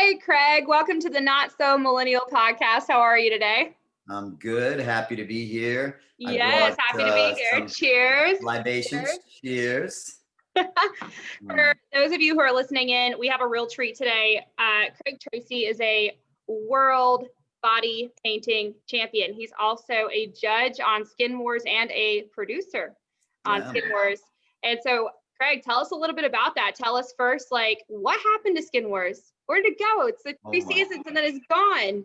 Hey, Craig, welcome to the Not So Millennial podcast. How are you today? I'm good. Happy to be here. I Yes, brought happy to be here. some Cheers. libations. Cheers. For those of you who are listening in, we have a real treat today. Craig Tracy is a world body painting champion. He's also a judge on Skin Wars and a producer on Yeah. Skin Wars. And so, Craig, tell us a little bit about that. Tell us first, like, what happened to Skin Wars? Where did it go? It's the Oh three my. seasons and then it's gone.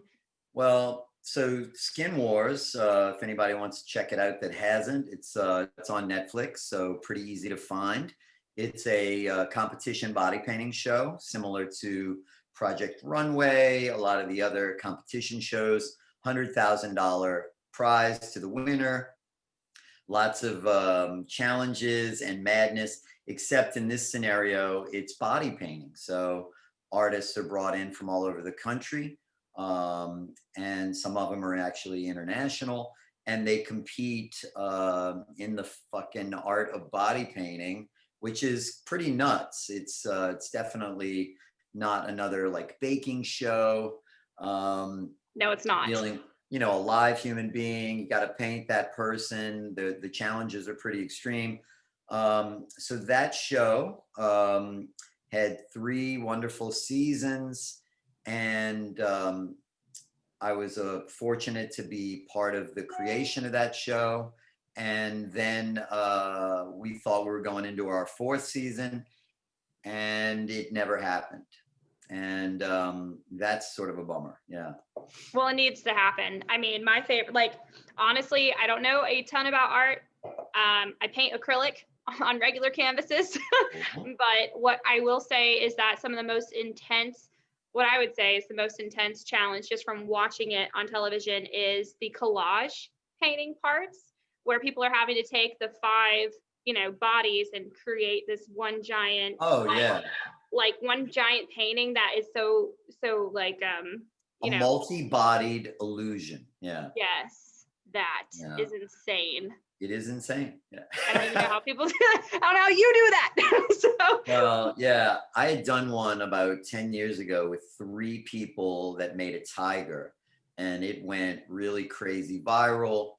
Well, so Skin Wars, if anybody wants to check it out that hasn't, it's on Netflix, so pretty easy to find. It's a competition body painting show, similar to Project Runway, a lot of the other competition shows. $100,000 prize to the winner. Lots of challenges and madness, except in this scenario, it's body painting. So artists are brought in from all over the country, and some of them are actually international, and they compete in the fucking art of body painting, which is pretty nuts. It's definitely not another like baking show. No, it's not. Dealing, a live human being. You got to paint that person. The challenges are pretty extreme. So that show had 3 wonderful seasons, and I was fortunate to be part of the creation of that show. And then we thought we were going into our 4th season, and it never happened. And that's sort of a bummer. Yeah. Well, it needs to happen. I mean, my favorite, like, honestly, I don't know a ton about art. I paint acrylic on regular canvases, but what I will say is that some of the most intense, what I would say is the most intense challenge just from watching it on television is the collage painting parts, where people are having to take the 5, bodies and create this one giant, Oh yeah. like one giant painting that is so like A multi-bodied illusion. Yeah. yes, that Yeah. is insane. It is insane. Yeah. I don't even know how people do that. I don't know how you do that. So Well, yeah, I had done one about 10 years ago with 3 people that made a tiger, and it went really crazy viral,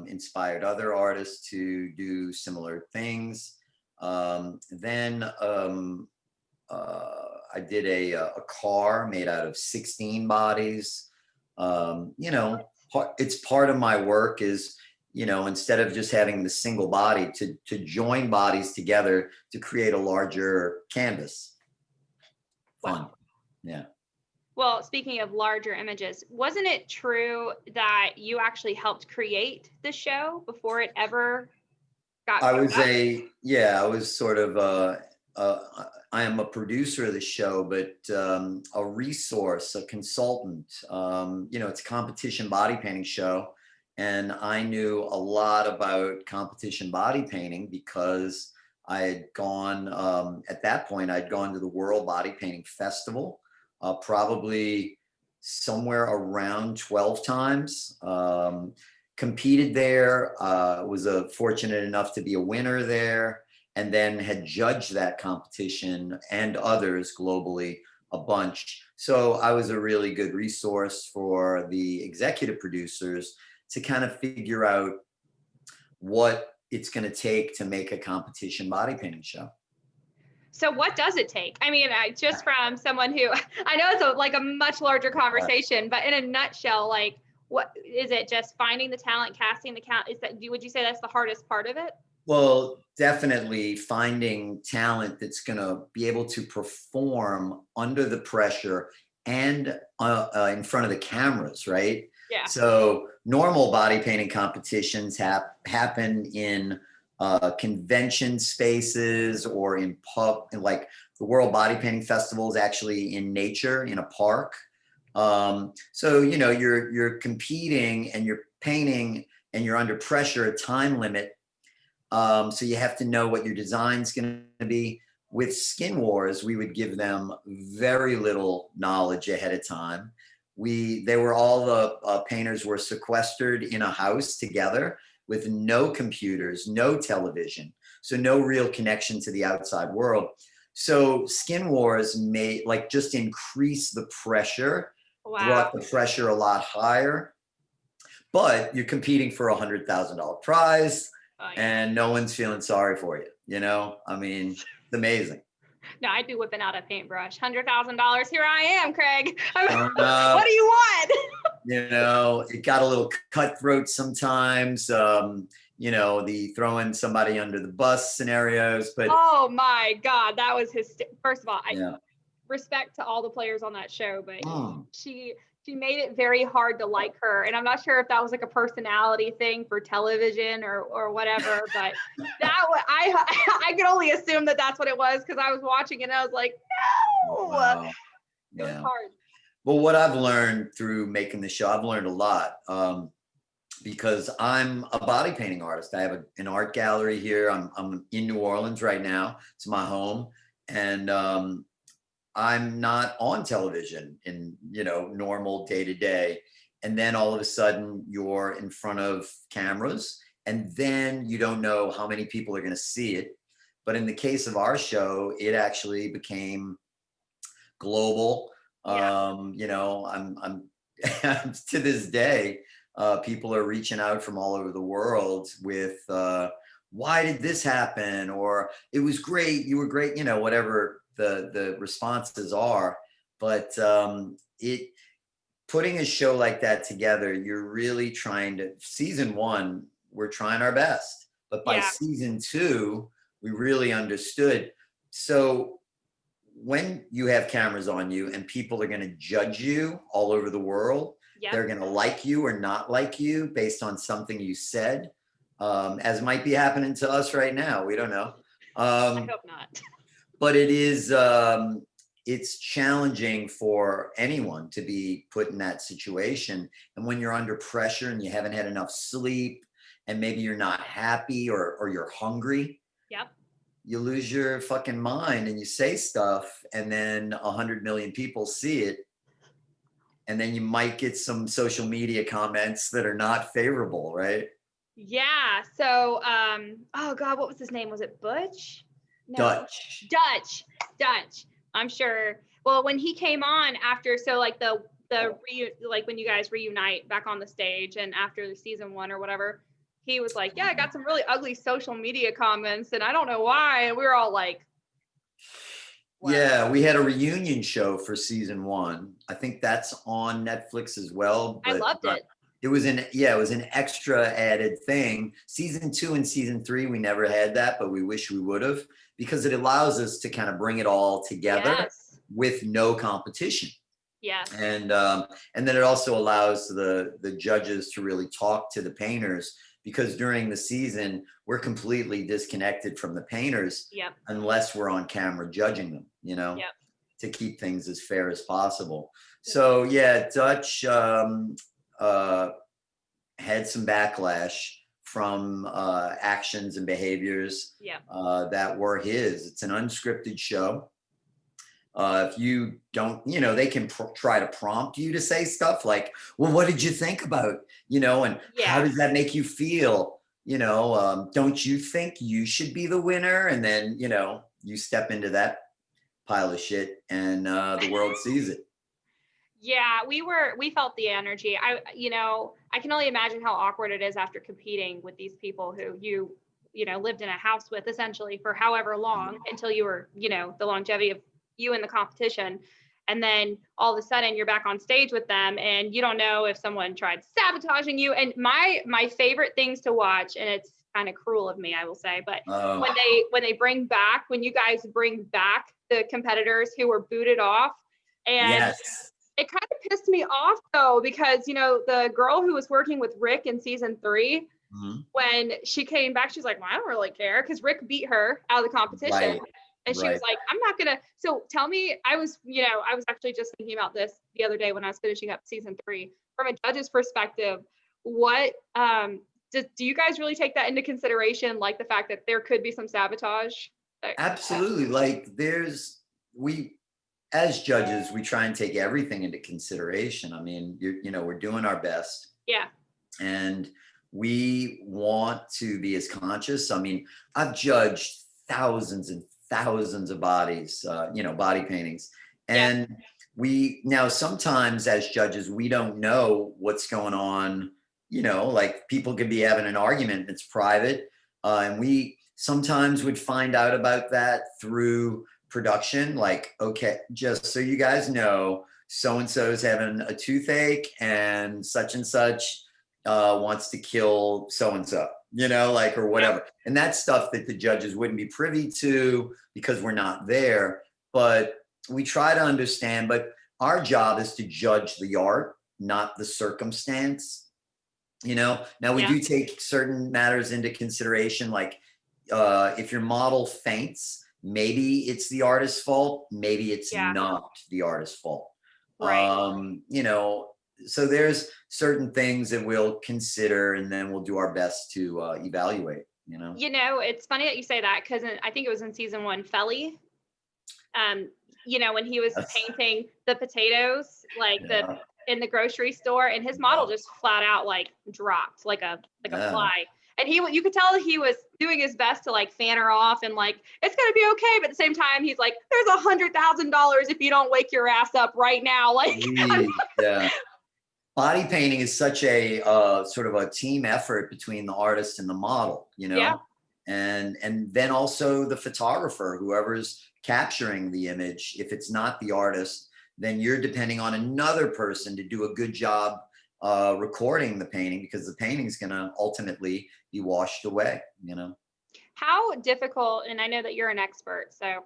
inspired other artists to do similar things. Then I did a car made out of 16 bodies. It's part of my work is, instead of just having the single body, to join bodies together to create a larger canvas. Fun. wow. Yeah. Well, speaking of larger images, wasn't it true that you actually helped create the show before it ever got I picked was up? I was sort of I am a producer of the show, but a resource, a consultant. It's a competition body painting show, and I knew a lot about competition body painting because I had gone at that point. I'd gone to the World Body Painting Festival, probably somewhere around 12 times. Competed there, was fortunate enough to be a winner there, and then had judged that competition and others globally a bunch. So I was a really good resource for the executive producers to kind of figure out what it's going to take to make a competition body painting show. So what does it take? I mean, just from someone who, I know it's like a much larger conversation, but in a nutshell, like, what is it? Just finding the talent, casting the count? Would you say that's the hardest part of it? Well, definitely finding talent that's going to be able to perform under the pressure and in front of the cameras, right? Yeah. So normal body painting competitions happen in convention spaces or in like the World Body Painting Festival is actually in nature, in a park. So you're competing and you're painting and you're under pressure, a time limit. So you have to know what your design's going to be. With Skin Wars, we would give them very little knowledge ahead of time. All the painters were sequestered in a house together with no computers, no television, so no real connection to the outside world. So Skin Wars made like just increase the pressure, Wow. brought the pressure a lot higher, but you're competing for $100,000 prize, Oh, yeah. and no one's feeling sorry for you. You know, I mean, it's amazing. No, I'd be whipping out a paintbrush. $100,000. Here I am, Craig. Showing What up, do you want? you know, it got a little cutthroat sometimes. The throwing somebody under the bus scenarios, but Oh my God, that was his. First of all, I yeah. respect to all the players on that show, but Mm. she made it very hard to like her, and I'm not sure if that was like a personality thing for television or whatever, but that I could only assume that that's what it was because I was watching it and I was like, no, Wow. it was Yeah. hard. Well, what I've learned through making the show, I've learned a lot. Because I'm a body painting artist. I have an art gallery here. I'm in New Orleans right now. It's my home, and I'm not on television in normal day to day. And then all of a sudden you're in front of cameras, and then you don't know how many people are going to see it. But in the case of our show, it actually became global. Yeah. I'm to this day, people are reaching out from all over the world with, why did this happen? Or it was great, you were great, whatever the responses are. But it putting a show like that together, you're really trying to, season one, we're trying our best. But by Yeah. season two, we really understood. So when you have cameras on you and people are going to judge you all over the world, Yep. they're going to like you or not like you based on something you said, as might be happening to us right now. We don't know. I hope not. But it's challenging for anyone to be put in that situation. And when you're under pressure and you haven't had enough sleep and maybe you're not happy or you're hungry, Yep. you lose your fucking mind and you say stuff, and then 100 million people see it, and then you might get some social media comments that are not favorable, right? Yeah. So, oh God, what was his name? Was it Butch? No. Dutch. Dutch. I'm sure. Well, when he came on after, so like like when you guys reunite back on the stage and after the season one or whatever, he was like, yeah, I got some really ugly social media comments and I don't know why. And we were all like, wow. Yeah, we had a reunion show for season one. I think that's on Netflix as well. I But loved it. it was an extra added thing. Season two and season three, we never had that, but we wish we would have, because it allows us to kind of bring it all together. Yes. With no competition. Yeah. And then it also allows the judges to really talk to the painters, because during the season we're completely disconnected from the painters. Yep. Unless we're on camera judging them, Yep. to keep things as fair as possible. So yeah, Dutch had some backlash from actions and behaviors. Yep. That were his. It's an unscripted show. If you don't, they can try to prompt you to say stuff like, well, what did you think about, and how does that make you feel? Don't you think you should be the winner? And then, you step into that pile of shit and the world sees it. Yeah, we felt the energy. I can only imagine how awkward it is after competing with these people who you lived in a house with essentially for however long until you were, the longevity of you in the competition. And then all of a sudden you're back on stage with them and you don't know if someone tried sabotaging you. And my favorite things to watch, and it's kind of cruel of me, I will say, but when you guys bring back the competitors who were booted off, and yes. It kind of pissed me off though, because the girl who was working with Rick in season 3, when she came back, she's like, well, I don't really care, because Rick beat her out of the competition. Right. And she was like, I'm not gonna. So tell me, I was actually just thinking about this the other day when I was finishing up season 3. From a judge's perspective, what do you guys really take that into consideration? Like the fact that there could be some sabotage? Absolutely. Like we, as judges, we try and take everything into consideration. I mean, we're doing our best. Yeah. And we want to be as conscious. I mean, I've judged thousands and thousands of bodies, body paintings. Yeah. And now sometimes as judges, we don't know what's going on, like people could be having an argument that's private. And we sometimes would find out about that through production. Like, okay, just so you guys know, so-and-so is having a toothache and such wants to kill so-and-so, or whatever. And that's stuff that the judges wouldn't be privy to because we're not there. But we try to understand, but our job is to judge the art, not the circumstance. Now we do take certain matters into consideration, like if your model faints, maybe it's the artist's fault, maybe it's not the artist's fault. Right. So there's certain things that we'll consider, and then we'll do our best to evaluate. It's funny that you say that, because I think it was in season 1, Felly. When he was painting the potatoes, in the grocery store, and his model just flat out dropped like a fly. And you could tell he was doing his best to fan her off and it's gonna be okay. But at the same time, he's like, there's $100,000 if you don't wake your ass up right now. Yeah. Body painting is such a sort of a team effort between the artist and the model, Yeah. And then also the photographer, whoever's capturing the image. If it's not the artist, then you're depending on another person to do a good job recording the painting, because the painting is going to ultimately be washed away. How difficult, and I know that you're an expert, so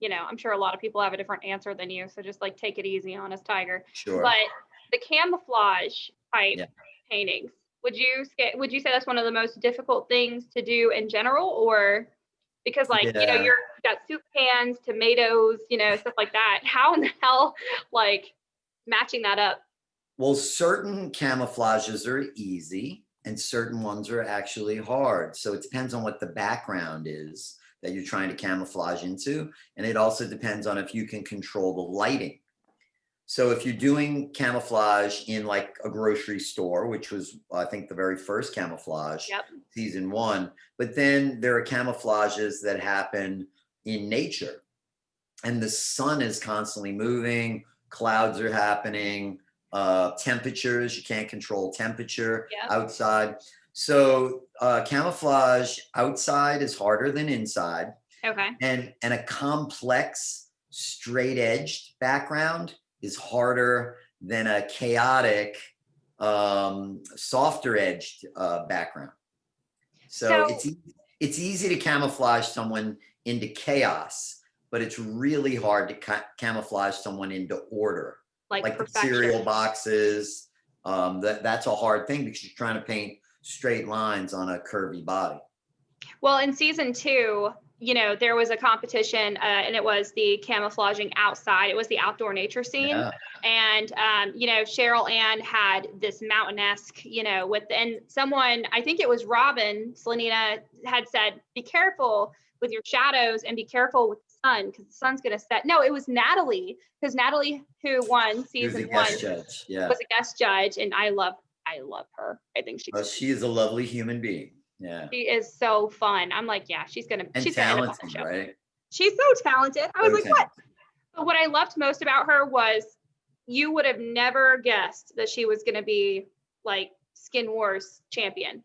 I'm sure a lot of people have a different answer than you, so just take it easy on us, Tiger. Sure. But the camouflage type paintings, would you say that's one of the most difficult things to do in general? Or because you got soup cans, tomatoes, stuff like that, how in the hell matching that up? Well, certain camouflages are easy and certain ones are actually hard. So it depends on what the background is that you're trying to camouflage into. And it also depends on if you can control the lighting. So if you're doing camouflage in a grocery store, which was, I think, the very first camouflage, season 1, but then there are camouflages that happen in nature, and the sun is constantly moving, clouds are happening, temperatures, you can't control temperature outside. So camouflage outside is harder than inside. Okay. And a complex straight-edged background is harder than a chaotic, softer edged background. So it's easy to camouflage someone into chaos, but it's really hard to camouflage someone into order. Like the cereal boxes. That's a hard thing because you're trying to paint straight lines on a curvy body. Well, in season 2, there was a competition and it was the camouflaging outside. It was the outdoor nature scene. Yeah. And, Cheryl Ann had this mountain-esque, and someone, I think it was Robin, Selena, had said, be careful with your shadows and be careful with the sun because the sun's going to set. No, it was Natalie, because Natalie, who won season 1, was a guest judge. And I love her. I think she is a lovely human being. Yeah. She is so fun. I'm like, she's talented, gonna end up on the show. Right? She's so talented. I was what? But what I loved most about her was you would have never guessed that she was gonna be Skin Wars champion.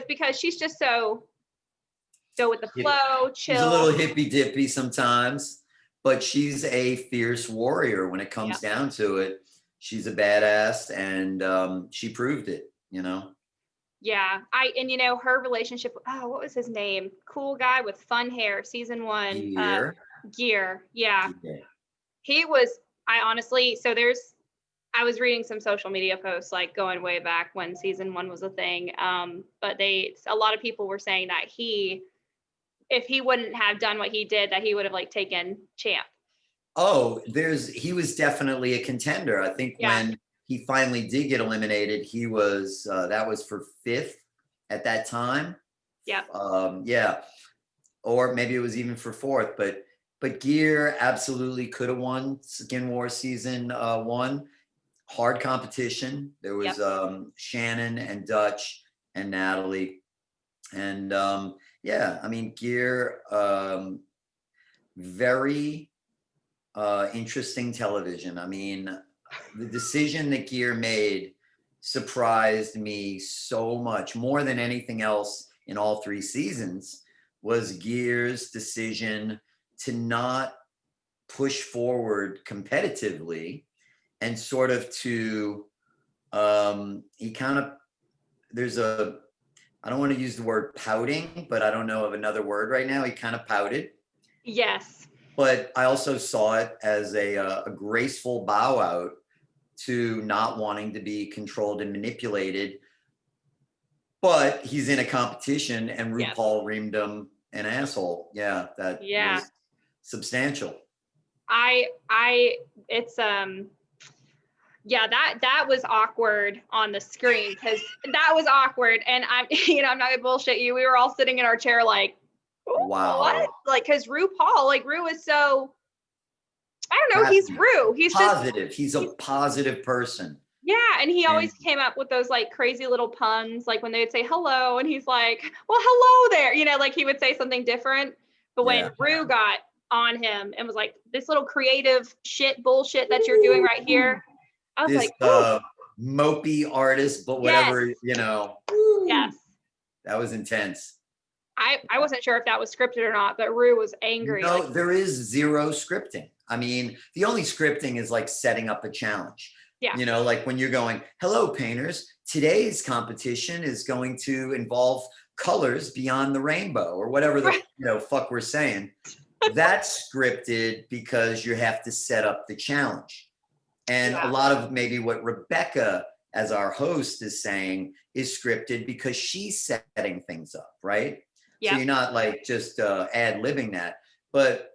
Because she's just so with the flow, chill. She's a little hippy dippy sometimes, but she's a fierce warrior when it comes down to it. She's a badass, and she proved it. Yeah, her relationship. Oh, what was his name? Cool guy with fun hair. Season 1. Gear. Yeah. Okay. He was. I honestly. So I was reading some social media posts going way back when season 1 was a thing. But a lot of people were saying that if he wouldn't have done what he did, that he would have taken champ. Oh, he was definitely a contender. I think when he finally did get eliminated, he was that was for 5th at that time. Yeah. Or maybe it was even for 4th, but Gear absolutely could have won Skin Wars season 1. Hard competition. There was Shannon and Dutch and Natalie, and Gear. very interesting television. I mean, the decision that Gear made surprised me so much, more than anything else in all 3 seasons, was Gear's decision to not push forward competitively and sort of to he kind of there's a I don't want to use the word pouting, but I don't know of another word right now. He kind of pouted. Yes. But I also saw it as a graceful bow out to not wanting to be controlled and manipulated. But he's in a competition, and Yes. RuPaul reamed him an asshole. Yeah, that Yeah. was substantial. It's yeah, that was awkward on the screen, because that was awkward. And I'm I'm not gonna bullshit you. We were all sitting in our chair like, Wow. what? Like, because RuPaul, like, Ru is so, I don't know, Happy. he's Ru. He's Positive. He's a positive person. Yeah, and he always And- came up with those like crazy little puns, like when they would say hello, and he's like, well, hello there. Like he would say something different. But when Yeah. Ru got on him and was like, this little creative shit bullshit that you're doing right here, I was This like, mopey artist, but whatever, yes. that was intense. I wasn't sure if that was scripted or not, but Ru was angry. No, Like, there is zero scripting. I mean, the only scripting is like setting up a challenge. yeah. Like when you're going, hello, painters, today's competition is going to involve colors beyond the rainbow, or whatever the fuck we're saying. That's scripted because you have to set up the challenge. And a lot of maybe what Rebecca, as our host, is saying is scripted because she's setting things up, right? Yeah. So you're not like just ad-libbing that. But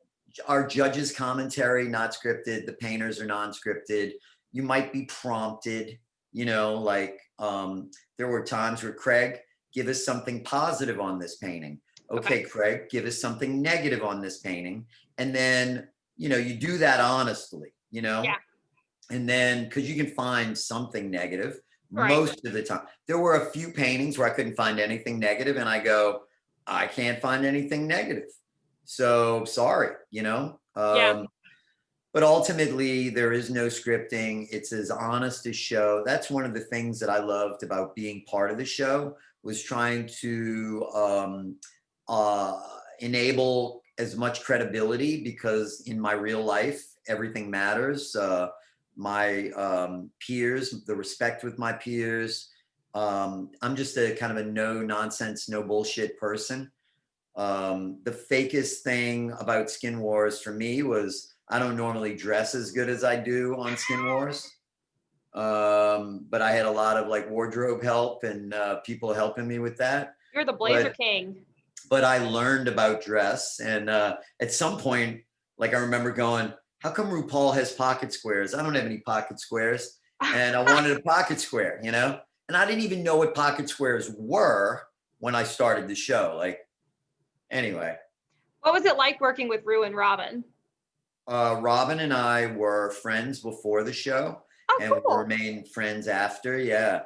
our judges' commentary, not scripted. The painters are non-scripted. You might be prompted, like there were times where, Craig, give us something positive on this painting. Okay, Craig, give us something negative on this painting. And then, you do that honestly, Yeah. And then, because you can find something negative Right. most of the time. There were a few paintings where I couldn't find anything negative, and I go, I can't find anything negative. So sorry, Yeah. But ultimately, there is no scripting. It's as honest as show. That's one of the things that I loved about being part of the show, was trying to enable as much credibility, because in my real life, everything matters. My peers, the respect with my peers. I'm just a kind of a no nonsense, no bullshit person. The fakest thing about Skin Wars for me was I don't normally dress as good as I do on Skin Wars. But I had a lot of like wardrobe help and people helping me with that. You're the blazer king. But I learned about dress. And at some point, like I remember going, how come RuPaul has pocket squares? I don't have any pocket squares. And I wanted a pocket square, And I didn't even know what pocket squares were when I started the show. Like, anyway. What was it like working with Ru and Robin? Robin and I were friends before the show, and cool. we remained friends after. Yeah.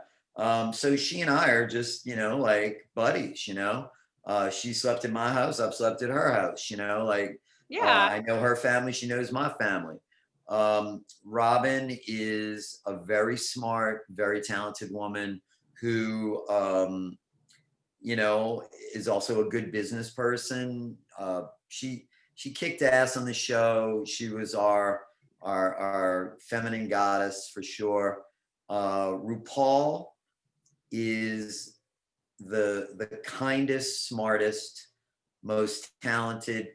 So she and I are just, like buddies, she slept in my house. I've slept at her house, like, I know her family. She knows my family. Robin is a very smart, very talented woman who, is also a good business person. She kicked ass on the show. She was our feminine goddess for sure. RuPaul is the kindest, smartest, most talented,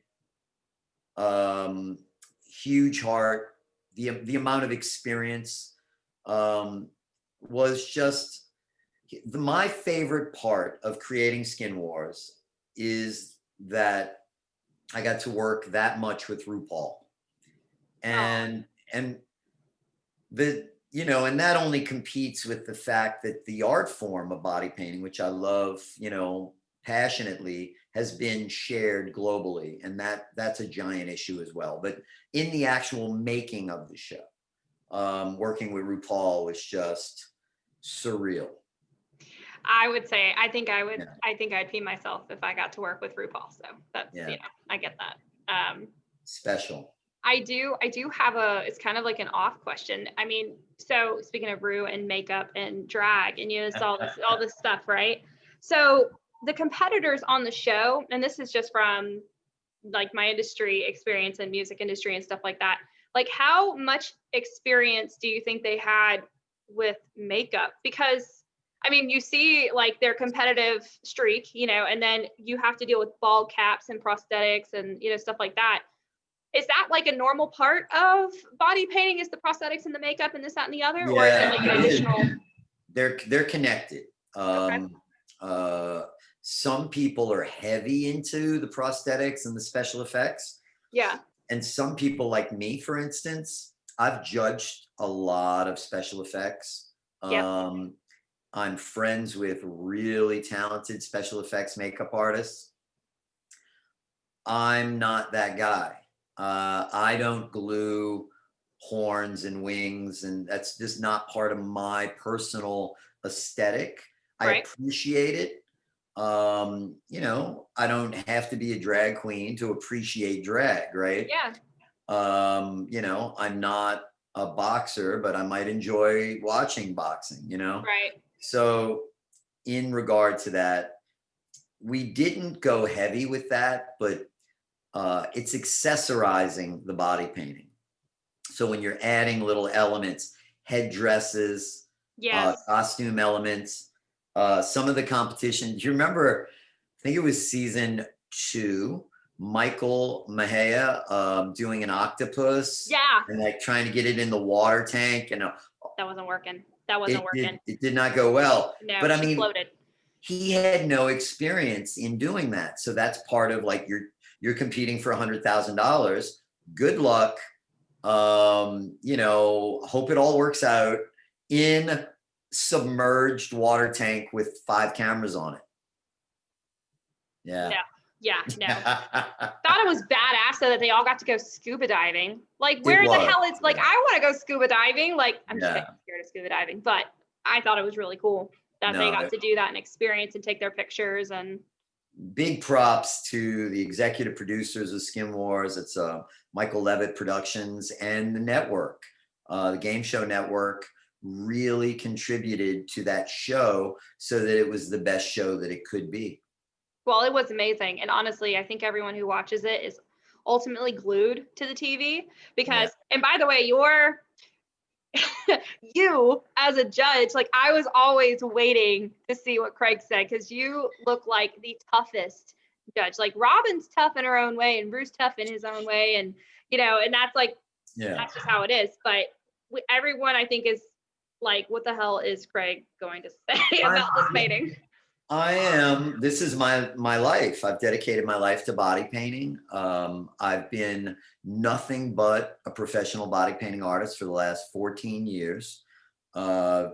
huge heart. The amount of experience was just my favorite part of creating Skin Wars is that I got to work that much with RuPaul, and and that only competes with the fact that the art form of body painting, which I love, passionately, has been shared globally, and that's a giant issue as well. But in the actual making of the show, working with RuPaul was just surreal. I would say, I think I'd pee myself if I got to work with RuPaul. So that's, I get that. Special. I do have it's kind of like an off question. I mean, so speaking of Rue and makeup and drag and, it's all this stuff, right? So the competitors on the show, and this is just from like my industry experience and music industry and stuff like that, like how much experience do you think they had with makeup? Because I mean, you see like their competitive streak, and then you have to deal with bald caps and prosthetics and, stuff like that. Is that like a normal part of body painting, is the prosthetics and the makeup and this, that, and the other? Or is it like an additional? They're connected. Okay. Some people are heavy into the prosthetics and the special effects. Yeah. And some people, like me, for instance, I've judged a lot of special effects. Yep. I'm friends with really talented special effects makeup artists. I'm not that guy. I don't glue horns and wings, and that's just not part of my personal aesthetic. I Right. appreciate it. I don't have to be a drag queen to appreciate drag, right? Yeah. I'm not a boxer, but I might enjoy watching boxing, Right. So in regard to that, we didn't go heavy with that, but it's accessorizing the body painting. So when you're adding little elements, headdresses, Yes. costume elements, some of the competition. Do you remember? I think it was season 2. Michael Mahia doing an octopus. Yeah. And like trying to get it in the water tank, and That wasn't working. That wasn't working. It did not go well. No, but I she mean, floated. He had no experience in doing that, so that's part of like you're competing for $100,000. Good luck. Hope it all works out in submerged water tank with 5 cameras on it. Yeah. Yeah. No. Thought it was badass though that they all got to go scuba diving. Like, where the hell is like, I want to go scuba diving. Like, I'm just scared of scuba diving, but I thought it was really cool that they got to do that and experience and take their pictures. And big props to the executive producers of Skin Wars. It's Michael Levitt Productions, and the network, the Game Show Network, really contributed to that show so that it was the best show that it could be. Well, it was amazing. And honestly, I think everyone who watches it is ultimately glued to the TV because, and by the way, you as a judge, like I was always waiting to see what Craig said, because you look like the toughest judge. Like Robin's tough in her own way and Bruce tough in his own way. And, and that's like, that's just how it is. But everyone I think is like, what the hell is Craig going to say about this painting? This is my life. I've dedicated my life to body painting. I've been nothing but a professional body painting artist for the last 14 years. It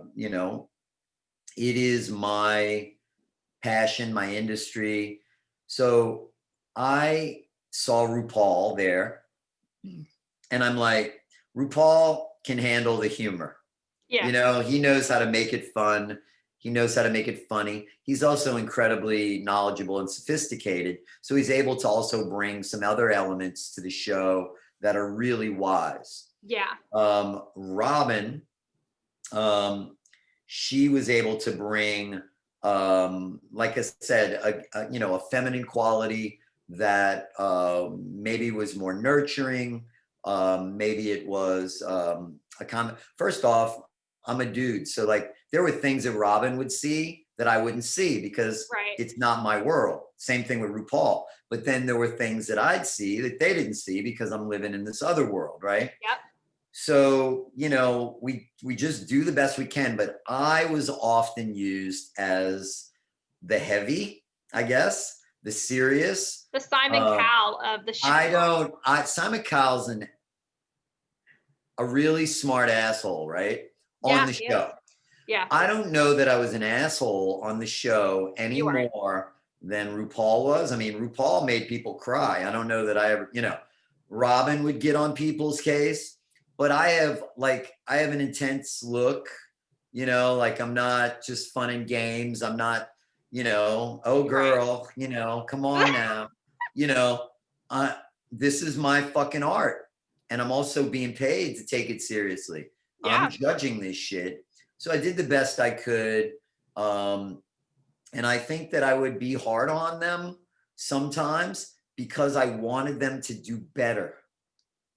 is my passion, my industry. So I saw RuPaul there, and I'm like, RuPaul can handle the humor. Yeah. He knows how to make it fun. He knows how to make it funny. He's also incredibly knowledgeable and sophisticated. So he's able to also bring some other elements to the show that are really wise. Yeah. Robin, she was able to bring, like I said, a feminine quality that maybe was more nurturing. Maybe it was a comment. First off, I'm a dude. So like there were things that Robin would see that I wouldn't see because it's not my world. Same thing with RuPaul. But then there were things that I'd see that they didn't see because I'm living in this other world, right? Yep. So, we just do the best we can. But I was often used as the heavy, I guess, the serious. The Simon Cowell of the show. Simon Cowell's a really smart asshole, right? On the show. Yeah. I don't know that I was an asshole on the show any more than RuPaul was. I mean, RuPaul made people cry. I don't know that I ever, Robin would get on people's case, but I have an intense look, like I'm not just fun and games. I'm not, oh girl, come on now, this is my fucking art. And I'm also being paid to take it seriously. Yeah. I'm judging this shit. So I did the best I could. And I think that I would be hard on them sometimes because I wanted them to do better.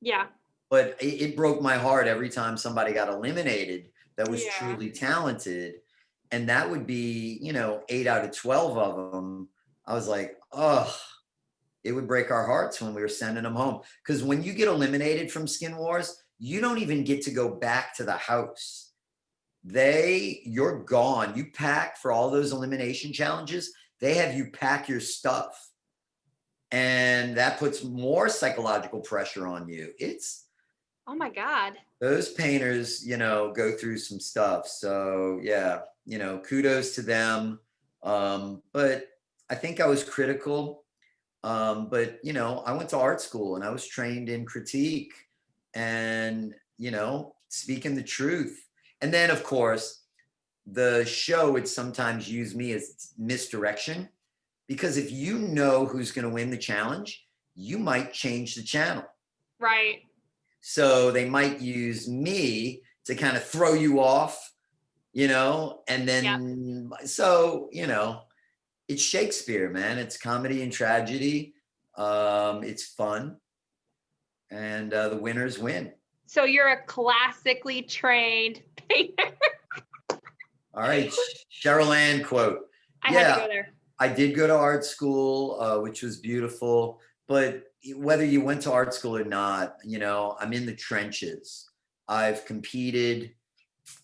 Yeah. But it broke my heart every time somebody got eliminated that was Yeah. truly talented. And that would be, 8 out of 12 of them. I was like, oh, it would break our hearts when we were sending them home. Because when you get eliminated from Skin Wars, you don't even get to go back to the house. You're gone. You pack for all those elimination challenges. They have you pack your stuff. And that puts more psychological pressure on you. Oh my God. Those painters, go through some stuff. So yeah, kudos to them. But I think I was critical. But I went to art school and I was trained in critique and, speaking the truth. And then of course, the show would sometimes use me as misdirection because if you know who's going to win the challenge, you might change the channel. Right. So they might use me to kind of throw you off, and then, so, it's Shakespeare, man. It's comedy and tragedy. It's fun. And the winners win. So you're a classically trained painter. All right. Cheryl Ann quote. I had to go there. I did go to art school, which was beautiful. But whether you went to art school or not, I'm in the trenches. I've competed.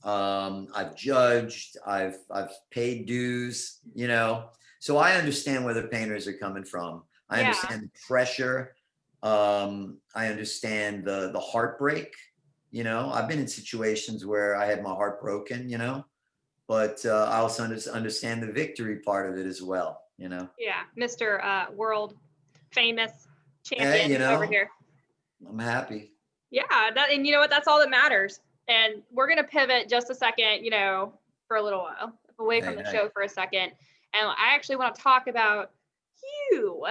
I've judged. I've paid dues. So I understand where the painters are coming from. I understand the pressure. I understand the heartbreak. I've been in situations where I had my heart broken. But I also understand the victory part of it as well. Yeah, Mr. World famous champion over here. I'm happy. Yeah, and you know what? That's all that matters. And we're gonna pivot just a second, for a little while, away from the show for a second. And I actually want to talk about you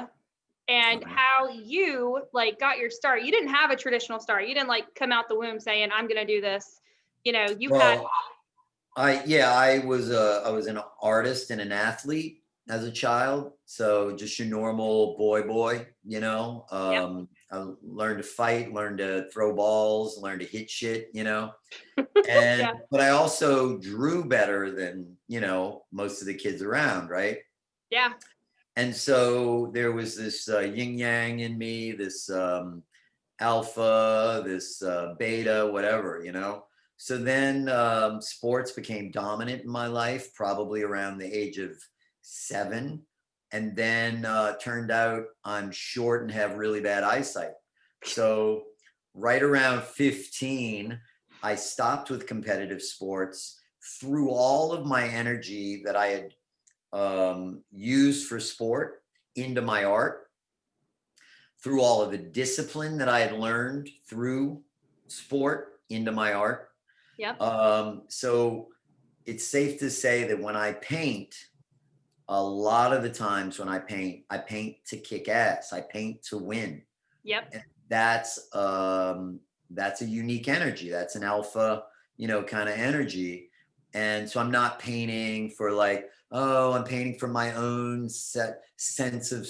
and how you got your start. You didn't have a traditional start. You didn't come out the womb saying, I'm gonna do this. I was an artist and an athlete as a child. So just your normal boy, I learned to fight, learned to throw balls, learned to hit shit, but I also drew better than, most of the kids around. Right. Yeah. And so there was this yin yang in me, this alpha, this beta, whatever, So then sports became dominant in my life, probably around the age of 7. And then turned out I'm short and have really bad eyesight. So right around 15, I stopped with competitive sports, threw all of my energy that I had used for sport into my art, through all of the discipline that I had learned through sport into my art. Yep. So it's safe to say that when I paint, a lot of the times when I paint to kick ass. I paint to win. Yep. And that's a unique energy. That's an alpha, kind of energy. And so I'm not painting for I'm painting for my own sense of,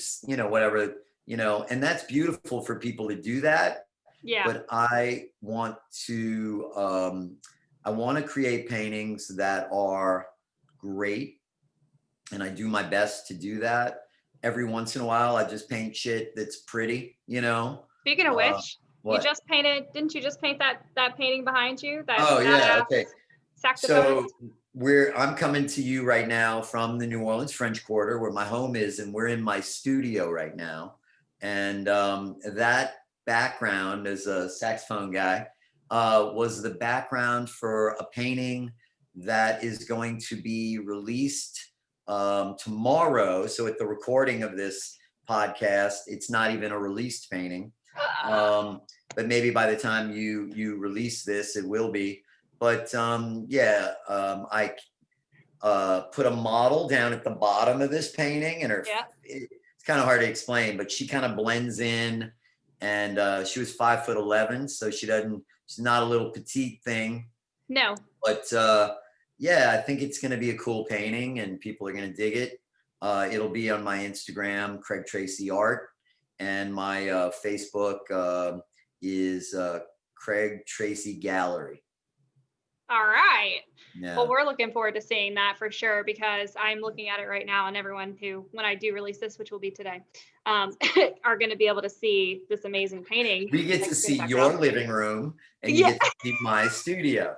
whatever, and that's beautiful for people to do that. Yeah. But I want to create paintings that are great. And I do my best to do that. Every once in a while, I just paint shit that's pretty, Speaking of which, you just painted, didn't you just paint that painting behind you? Okay. Saxophone. So I'm coming to you right now from the New Orleans French Quarter where my home is, and we're in my studio right now. And that background as a saxophone guy was the background for a painting that is going to be released tomorrow. So at the recording of this podcast, it's not even a released painting. But maybe by the time you release this, it will be. But I put a model down at the bottom of this painting, and it's kind of hard to explain, but she kind of blends in and she was 5'11", so she's not a little petite thing. No. But yeah, I think it's going to be a cool painting, and people are going to dig it. It'll be on my Instagram, Craig Tracy Art, and my Facebook is Craig Tracy Gallery. All right. Yeah. Well, we're looking forward to seeing that for sure, because I'm looking at it right now, and everyone who, when I do release this, which will be today, are going to be able to see this amazing painting. We get to see your living room, and you get to see my studio.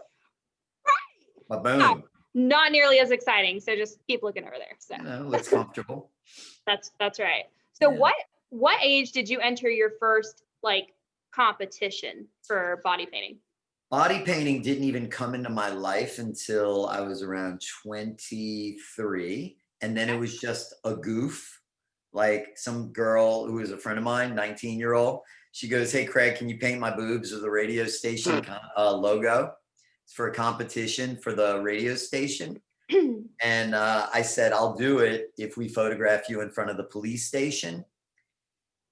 Right. Boom. Not nearly as exciting, so just keep looking over there. So it's comfortable. That's right. So what age did you enter your first like competition for body painting? Body painting didn't even come into my life until I was around 23. And then it was just a goof. Like some girl who was a friend of mine, 19-year-old, she goes, "Hey, Craig, can you paint my boobs with the radio station logo? It's for a competition for the radio station." And I said, "I'll do it if we photograph you in front of the police station."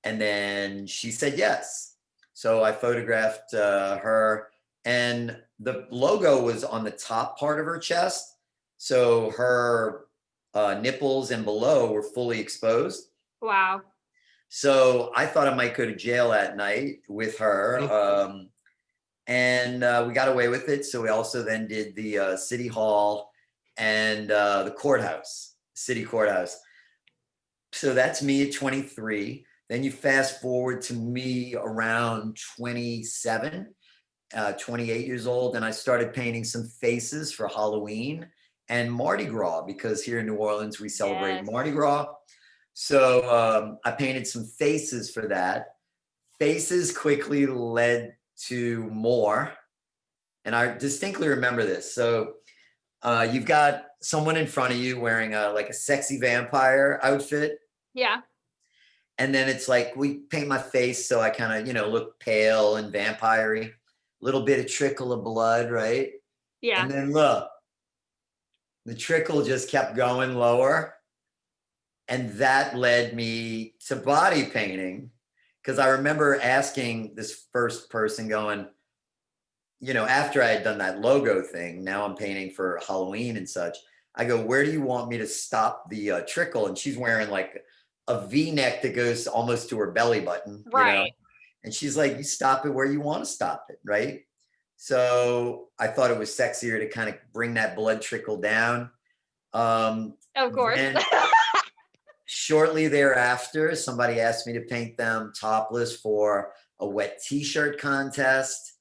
And then she said yes. So I photographed her. And the logo was on the top part of her chest. So her nipples and below were fully exposed. Wow. So I thought I might go to jail that night with her. And we got away with it. So we also then did the city hall and the courthouse, city courthouse. So that's me at 23. Then you fast forward to me around 27. 28 years old, and I started painting some faces for Halloween and Mardi Gras, because here in New Orleans we celebrate Mardi Gras. So I painted some faces for that. Faces quickly led to more, and I distinctly remember this. So you've got someone in front of you wearing like a sexy vampire outfit. Yeah. And then it's like we paint my face so I kind of look pale and vampire-y. Little bit of trickle of blood, right? Yeah. And then look, the trickle just kept going lower. And that led me to body painting, because I remember asking this first person going, after I had done that logo thing, now I'm painting for Halloween and such. I go, "Where do you want me to stop the trickle?" And she's wearing like a V-neck that goes almost to her belly button. Right. And she's like, "You stop it where you want to stop it," right? So I thought it was sexier to kind of bring that blood trickle down. Of course. And shortly thereafter, somebody asked me to paint them topless for a wet t-shirt contest.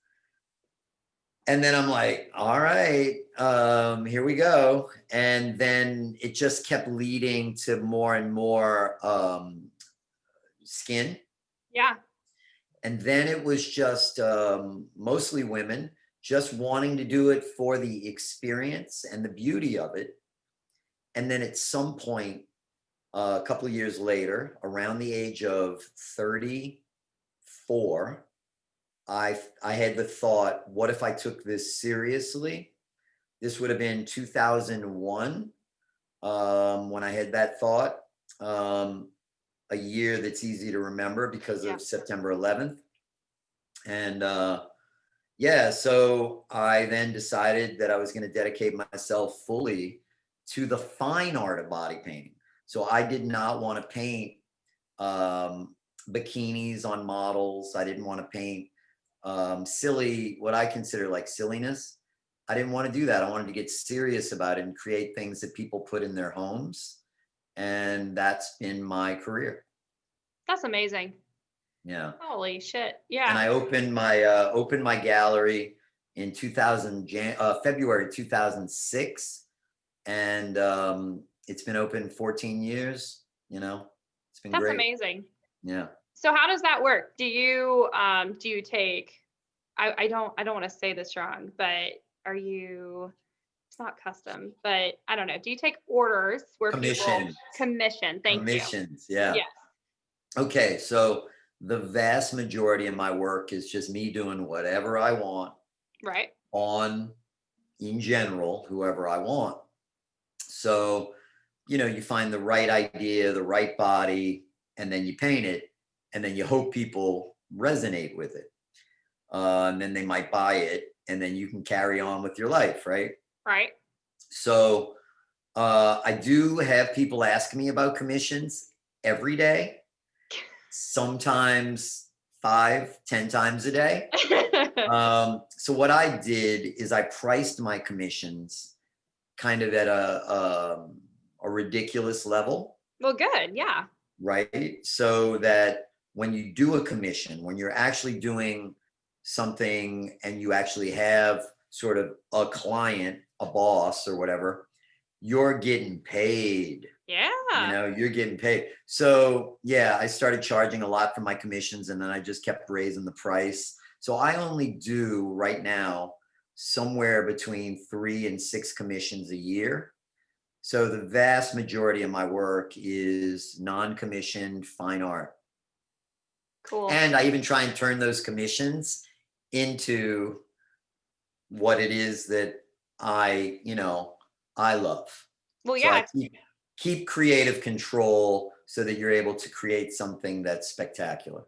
And then I'm like, all right, here we go. And then it just kept leading to more and more skin. Yeah. And then it was just mostly women just wanting to do it for the experience and the beauty of it. And then at some point, a couple of years later, around the age of 34, I had the thought, what if I took this seriously? This would have been 2001 when I had that thought. A year that's easy to remember because of September 11th. And so I then decided that I was going to dedicate myself fully to the fine art of body painting. So I did not want to paint bikinis on models. I didn't want to paint silly, what I consider like silliness. I didn't want to do that. I wanted to get serious about it and create things that people put in their homes. And that's been my career. That's amazing. Yeah. Holy shit. Yeah. And I opened my gallery in February 2006, and it's been open 14 years. It's been That's great. amazing. Yeah. So how does that work? Do you take? I don't want to say this wrong, but are you? It's not custom, but I don't know. Do you take orders where people commission? Thank you. Commissions, yeah. Yes. Okay, so the vast majority of my work is just me doing whatever I want. Right. In general, whoever I want. So, you find the right idea, the right body, and then you paint it, and then you hope people resonate with it. And then they might buy it, and then you can carry on with your life, right? Right. So I do have people ask me about commissions every day, sometimes 5, 10 times a day. So what I did is I priced my commissions kind of at a ridiculous level, Well, good. Yeah. right? So that when you do a commission, when you're actually doing something and you actually have sort of a client, a boss or whatever, you're getting paid. Yeah. You're getting paid. So yeah, I started charging a lot for my commissions, and then I just kept raising the price. So I only do right now somewhere between 3 and 6 commissions a year. So the vast majority of my work is non-commissioned fine art. Cool. And I even try and turn those commissions into what it is that I love. Well, So yeah. I keep creative control so that you're able to create something that's spectacular.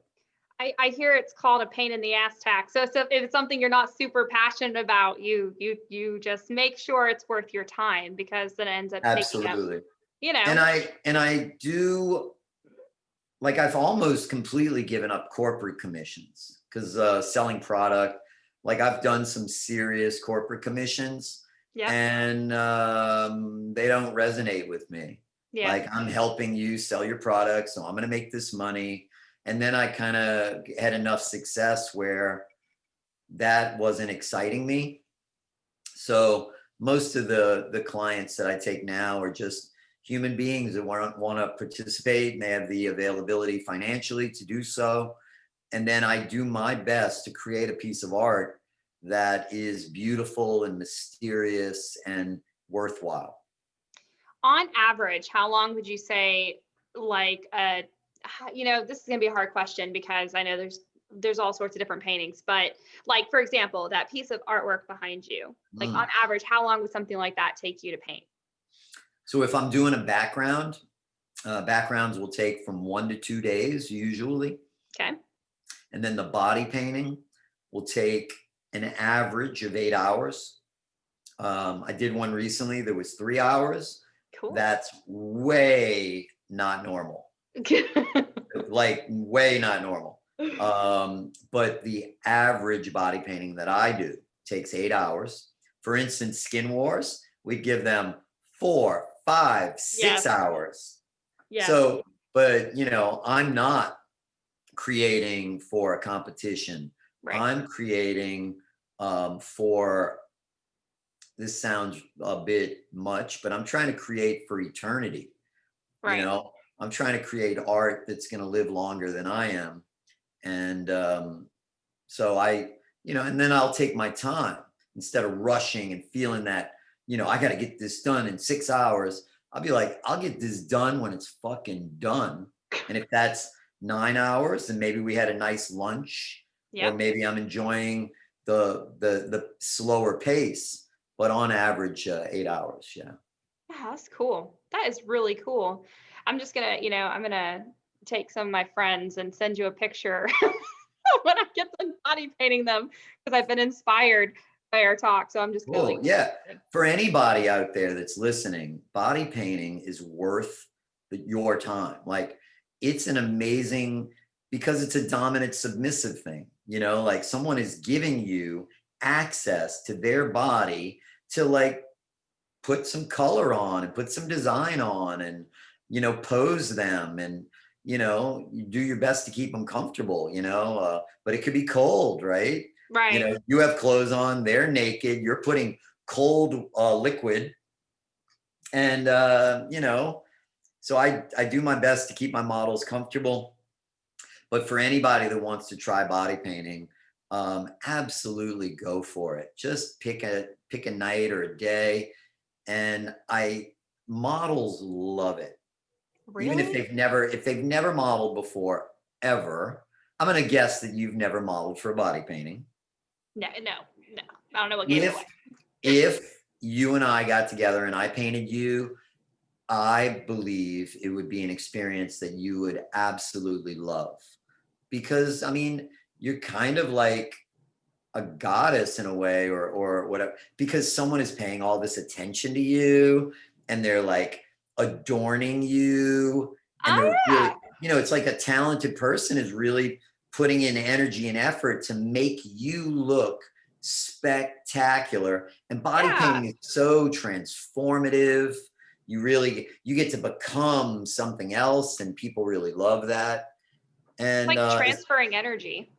I hear it's called a pain in the ass tax. So if it's something you're not super passionate about, you just make sure it's worth your time, because then it ends up taking up, Absolutely. you know. And I do, like, I've almost completely given up corporate commissions because selling product, like I've done some serious corporate commissions, Yeah. and they don't resonate with me. Yeah. Like, I'm helping you sell your product, so I'm going to make this money. And then I kind of had enough success where that wasn't exciting me. So most of the clients that I take now are just human beings that want to participate, and they have the availability financially to do so. And then I do my best to create a piece of art that is beautiful and mysterious and worthwhile. On average, how long would you say, like, this is gonna be a hard question because I know there's all sorts of different paintings, but like, for example, that piece of artwork behind you, like on Mm. average, how long would something like that take you to paint? So if I'm doing a background, backgrounds will take from 1 to 2 days usually. Okay. And then the body painting will take an average of 8 hours. I did one recently that was 3 hours. Cool. That's way not normal. Like, way not normal. But the average body painting that I do takes 8 hours. For instance, Skin Wars, we'd give them 4, 5, 6 hours. Yeah. So, but I'm not creating for a competition. Right. I'm creating for, this sounds a bit much, but I'm trying to create for eternity. Right. I'm trying to create art that's going to live longer than I am. And so and then I'll take my time instead of rushing and feeling that, I got to get this done in 6 hours. I'll be like, I'll get this done when it's fucking done. And if that's 9 hours, then maybe we had a nice lunch, or maybe I'm enjoying the slower pace, but on average, 8 hours. Yeah. Yeah, that's cool. That is really cool. I'm just gonna, I'm gonna take some of my friends and send you a picture when I get done body painting them, because I've been inspired by our talk. So I'm just gonna Cool. Yeah. For anybody out there that's listening, body painting is worth your time. Like, it's an amazing, because it's a dominant submissive thing, like someone is giving you access to their body to, like, put some color on and put some design on and, pose them, and, you do your best to keep them comfortable, but it could be cold, right? Right. You have clothes on, they're naked, you're putting cold liquid. And, so I do my best to keep my models comfortable. But for anybody that wants to try body painting, absolutely go for it. Just pick a night or a day. And models love it. Really? Even if they've never modeled before, ever. I'm going to guess that you've never modeled for a body painting. No. I don't know what gave it away. If you and I got together and I painted you, I believe it would be an experience that you would absolutely love. because I mean, you're kind of like a goddess in a way, or whatever, because someone is paying all this attention to you and they're like adorning you, and Oh they're yeah. really, it's like a talented person is really putting in energy and effort to make you look spectacular. And body Yeah. painting is so transformative. You get to become something else, and people really love that. And Like transferring energy.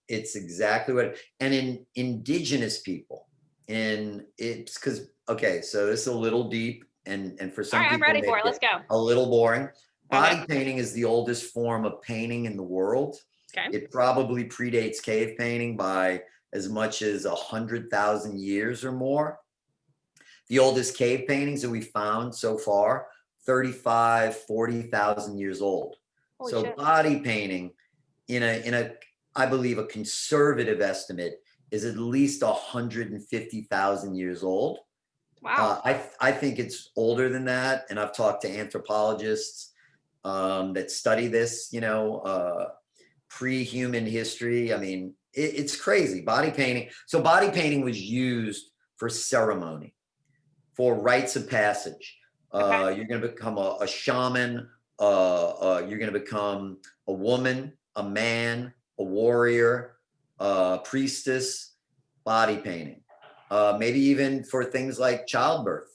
it's exactly what, and in indigenous people, and it's because, okay, so it's a little deep, and for All some right, I'm people ready make for it. Let's it go. a little boring. Okay. Body painting is the oldest form of painting in the world. Okay. It probably predates cave painting by as much as 100,000 years or more. The oldest cave paintings that we found so far, 35, 40,000 years old. Holy So shit. body painting, in a I believe a conservative estimate, is at least 150,000 years old. Wow. I think it's older than that, and I've talked to anthropologists that study this, pre-human history. I mean, it's crazy. Body painting. So body painting was used for ceremony, for rites of passage. Okay. You're going to become a shaman. You're going to become a woman, a man, a warrior, priestess. Body painting. Maybe even for things like childbirth.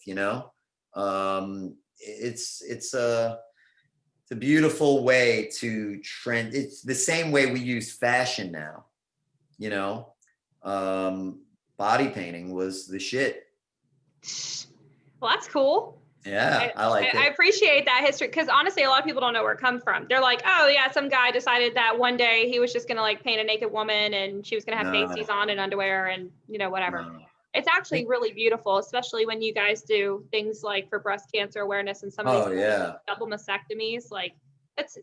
It's a beautiful way to trend. It's the same way we use fashion now. You know, Body painting was the shit. Well, that's cool. Yeah, I like I it. appreciate that history, because honestly, a lot of people don't know where it comes from. They're like, oh yeah, some guy decided that one day he was just gonna like paint a naked woman and she was gonna have No, pasties on and underwear and whatever. no. It's actually really beautiful, especially when you guys do things like for breast cancer awareness and some of these Oh yeah, double mastectomies. Like it's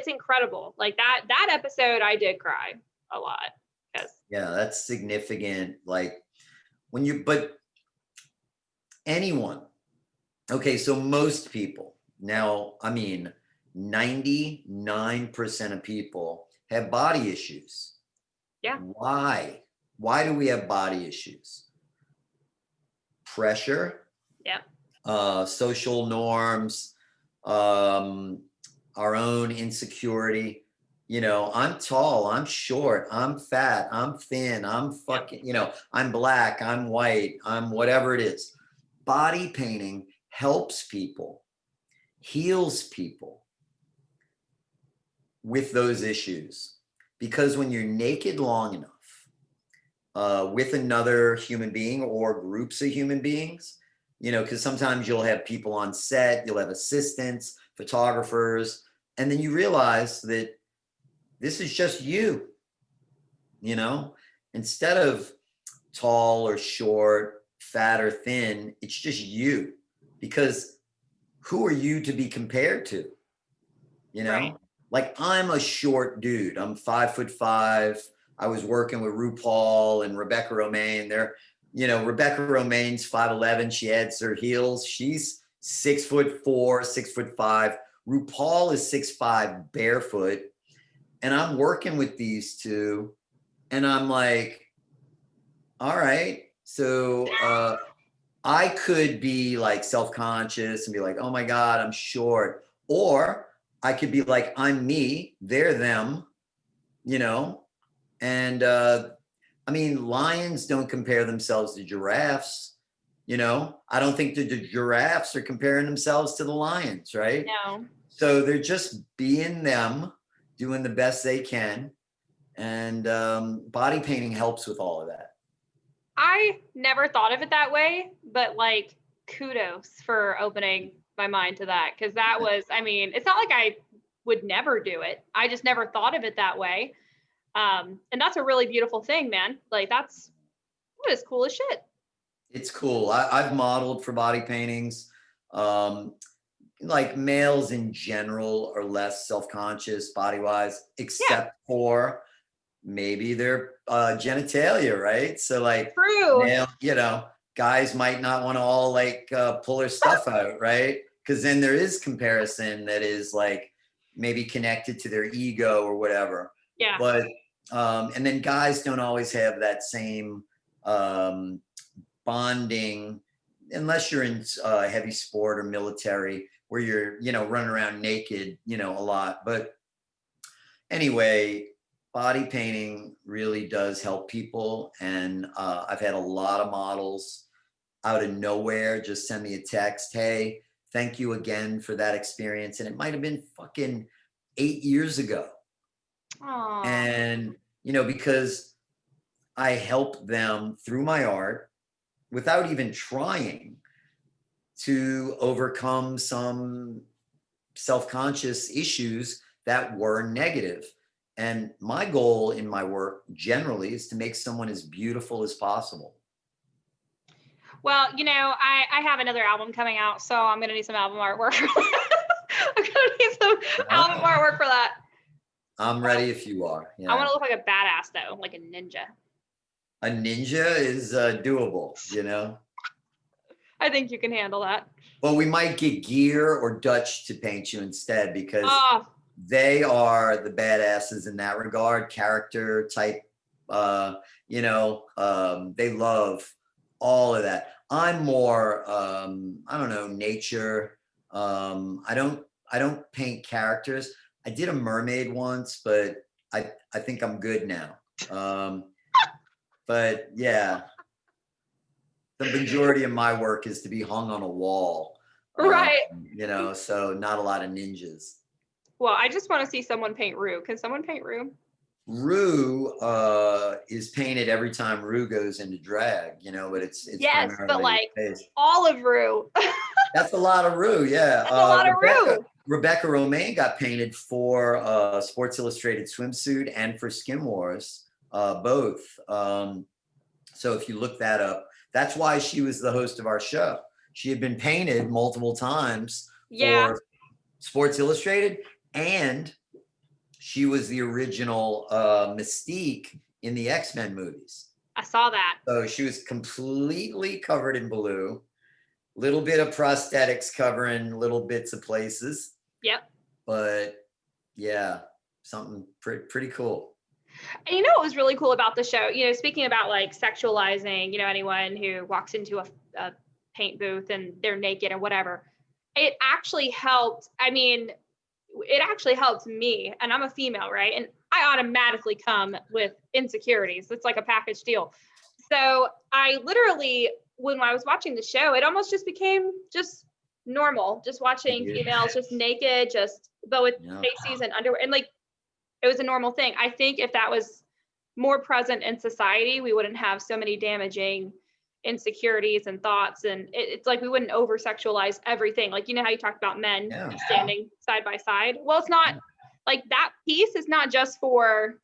incredible. Like that episode, I did cry a lot because yeah. That's significant. Like but anyone. Okay, so most people now, I mean, 99% of people have body issues. yeah, Why? Why do we have body issues? Pressure, yeah, social norms, um, our own insecurity. I'm tall, I'm short, I'm fat, I'm thin, I'm yep. fucking, I'm black, I'm white, I'm whatever it is. Body painting helps people, heals people with those issues. Because when you're naked long enough, with another human being or groups of human beings, because sometimes you'll have people on set, you'll have assistants, photographers, and then you realize that this is just you know, instead of tall or short, fat or thin, it's just you. Because who are you to be compared to? Right. Like, I'm a short dude. I'm 5'5". I was working with RuPaul and Rebecca Romaine. Rebecca Romaine's 5'11". She adds her heels. She's 6'4", 6'5". RuPaul is 6'5", barefoot. And I'm working with these two, and I'm like, all right, so I could be like self-conscious and be like, oh my God, I'm short. Or I could be like, I'm me, they're them, you know? And I mean, lions don't compare themselves to giraffes, I don't think that the giraffes are comparing themselves to the lions, right? No. So they're just being them, doing the best they can. And body painting helps with all of that. I never thought of it that way, but like kudos for opening my mind to that, because that was, I mean, it's not like I would never do it. I just never thought of it that way. And that's a really beautiful thing, man. Like that is cool as shit. It's cool. I've modeled for body paintings. Like, males in general are less self-conscious body-wise, Yeah, except for maybe their genitalia, right? So like, true. guys might not want to all like pull their stuff out, right? Because then there is comparison that is like, maybe connected to their ego or whatever. Yeah. But and then guys don't always have that same bonding unless you're in heavy sport or military where you're, running around naked, a lot. But anyway, body painting really does help people. And I've had a lot of models out of nowhere just send me a text, hey, thank you again for that experience. And it might have been fucking 8 years ago. Aww. And, because I helped them through my art without even trying to overcome some self-conscious issues that were negative. And my goal in my work generally is to make someone as beautiful as possible. Well, I have another album coming out, so I'm going to need some album artwork. I'm going to need some album artwork for that. I'm ready if you are. I want to look like a badass, though, like a ninja. A ninja is doable, I think you can handle that. Well, we might get Gear or Dutch to paint you instead because they are the badasses in that regard, character type, they love all of that. I'm more, I don't know, nature. I don't paint characters. I did a mermaid once, but I think I'm good now. But yeah, the majority of my work is to be hung on a wall. Right. So not a lot of ninjas. Well, I just want to see someone paint Rue. Can someone paint Rue? Rue is painted every time Rue goes into drag, but it's yes, but like face. All of Rue. That's a lot of Rue, yeah. That's a lot of Rue. Rebecca Romaine got painted for Sports Illustrated swimsuit and for Skin Wars, both. So if you look that up, that's why she was the host of our show. She had been painted multiple times for Sports Illustrated, and she was the original Mystique in the X-Men movies. I saw that. So she was completely covered in blue, little bit of prosthetics covering little bits of places. Yep. But yeah, something pretty cool. And what was really cool about the show, speaking about like sexualizing, anyone who walks into a paint booth and they're naked and whatever, it actually helped. It actually helped me, and I'm a female, right? And I automatically come with insecurities. It's like a package deal. So I literally, when I was watching the show, it almost just became just normal, just watching females just naked, but with pasties and underwear, and like, it was a normal thing. I think if that was more present in society, we wouldn't have so many damaging insecurities and thoughts. And it's like we wouldn't over sexualize everything. Like, how you talked about men standing side by side. Well, it's not like that piece is not just for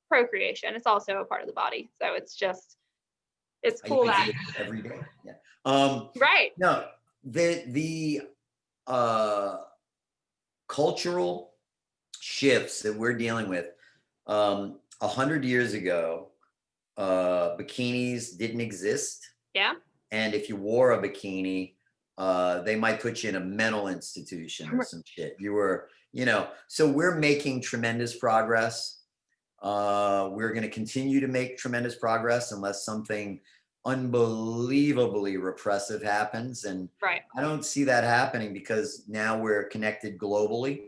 procreation. It's also a part of the body. So it's cool that every day. Yeah. Right. No, the cultural shifts that we're dealing with 100 years ago, bikinis didn't exist. Yeah. And if you wore a bikini, they might put you in a mental institution or some shit. You were, so we're making tremendous progress. We're going to continue to make tremendous progress unless something unbelievably repressive happens. And right. I don't see that happening because now we're connected globally.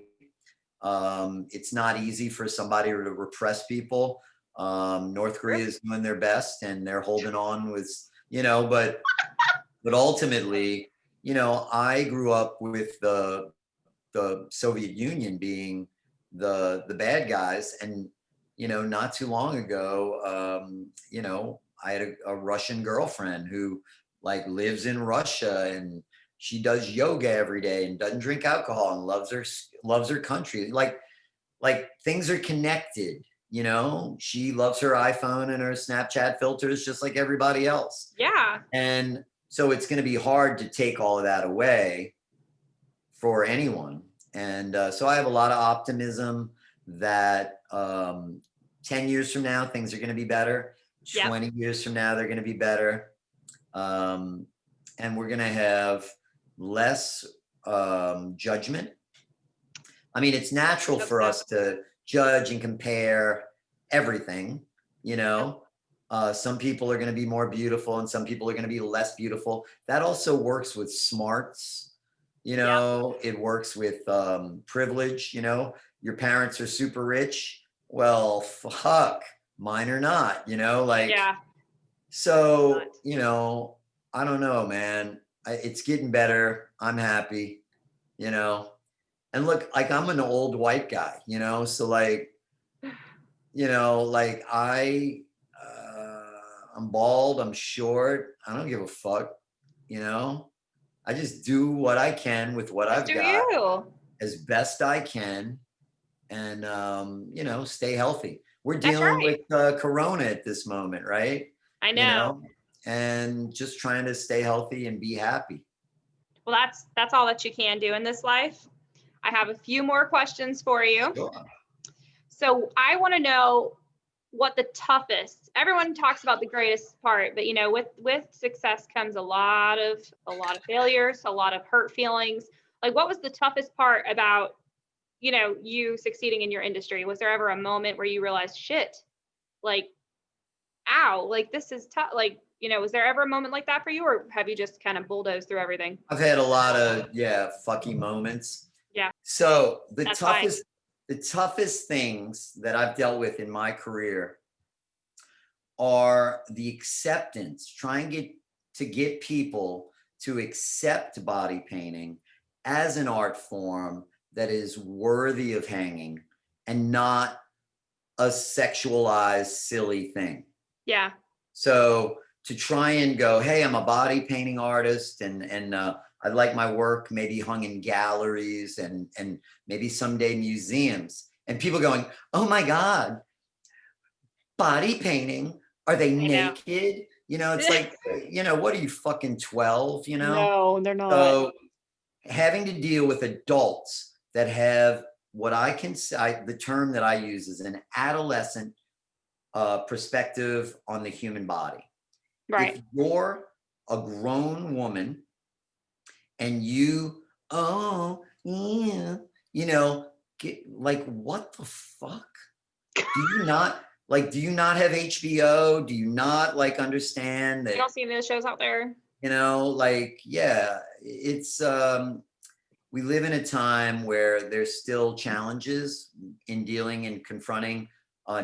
It's not easy for somebody to repress people. North Korea is doing their best and they're holding on with, but ultimately, I grew up with the Soviet Union being the bad guys. And, not too long ago, I had a Russian girlfriend who like lives in Russia and she does yoga every day and doesn't drink alcohol and loves her country. Like things are connected, she loves her iPhone and her Snapchat filters just like everybody else. Yeah. And so it's going to be hard to take all of that away for anyone. And so I have a lot of optimism that 10 years from now, things are going to be better. 20 years from now, they're going to be better. And we're going to have less judgment. I mean, it's natural for us to judge and compare everything, you know. Some people are going to be more beautiful and some people are going to be less beautiful. That also works with smarts, you know, it works with privilege, you know. Your parents are super rich. Well, fuck, mine are not, you know, like, Yeah. so, you know, I don't know, man. It's getting better. I'm happy, you know. And look, like I'm an old white guy, you know, so like, you know, like I'm bald, I'm short, I don't give a fuck, you know. I just do what I can with what Just I've do got you. as best I can, and you know, stay healthy. We're That's dealing right. with Corona at this moment, right? I You know. know, and just trying to stay healthy and be happy. Well, that's all that you can do in this life. I have a few more questions for you. Sure. So I want to know what the toughest. Everyone talks about the greatest part, but you know, with success comes a lot of failures, a lot of hurt feelings. Like, what was the toughest part about, you know, you succeeding in your industry? Was there ever a moment where you realized, shit, like, ow, like this is tough? Like, you know, was there ever a moment like that for you, or have you just kind of bulldozed through everything? I've had a lot of, yeah, fucky moments. Yeah, So that's fine. the toughest things that I've dealt with in my career are the acceptance, trying to get people to accept body painting as an art form that is worthy of hanging and not a sexualized, silly thing. Yeah, So to try and go, hey, I'm a body painting artist, and I'd like my work maybe hung in galleries and maybe someday museums, and people going, oh my God, body painting? Are they I know. naked? You know, it's like, you know, what are you, fucking 12? You know, No, they're not. so having to deal with adults that have what I can say, the term that I use is an adolescent perspective on the human body. Right. If you're a grown woman and you, oh, yeah, you know, like, what the fuck? Do you not do you not have HBO? Do you not like understand You that, don't see any of the shows out there. you know, like, yeah, it's we live in a time where there's still challenges in dealing and confronting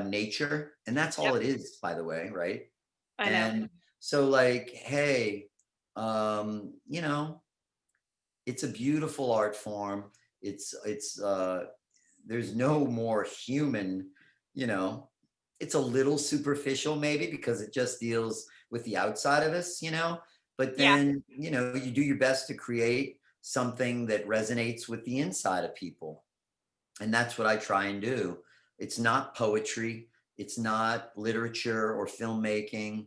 nature, and that's all Yep, it is, by the way, right? I know. And so, like, hey, you know, it's a beautiful art form. It's there's no more human, you know. It's a little superficial maybe because it just deals with the outside of us, you know. But Yeah, then, you know, you do your best to create something that resonates with the inside of people. And that's what I try and do. It's not poetry, it's not literature or filmmaking,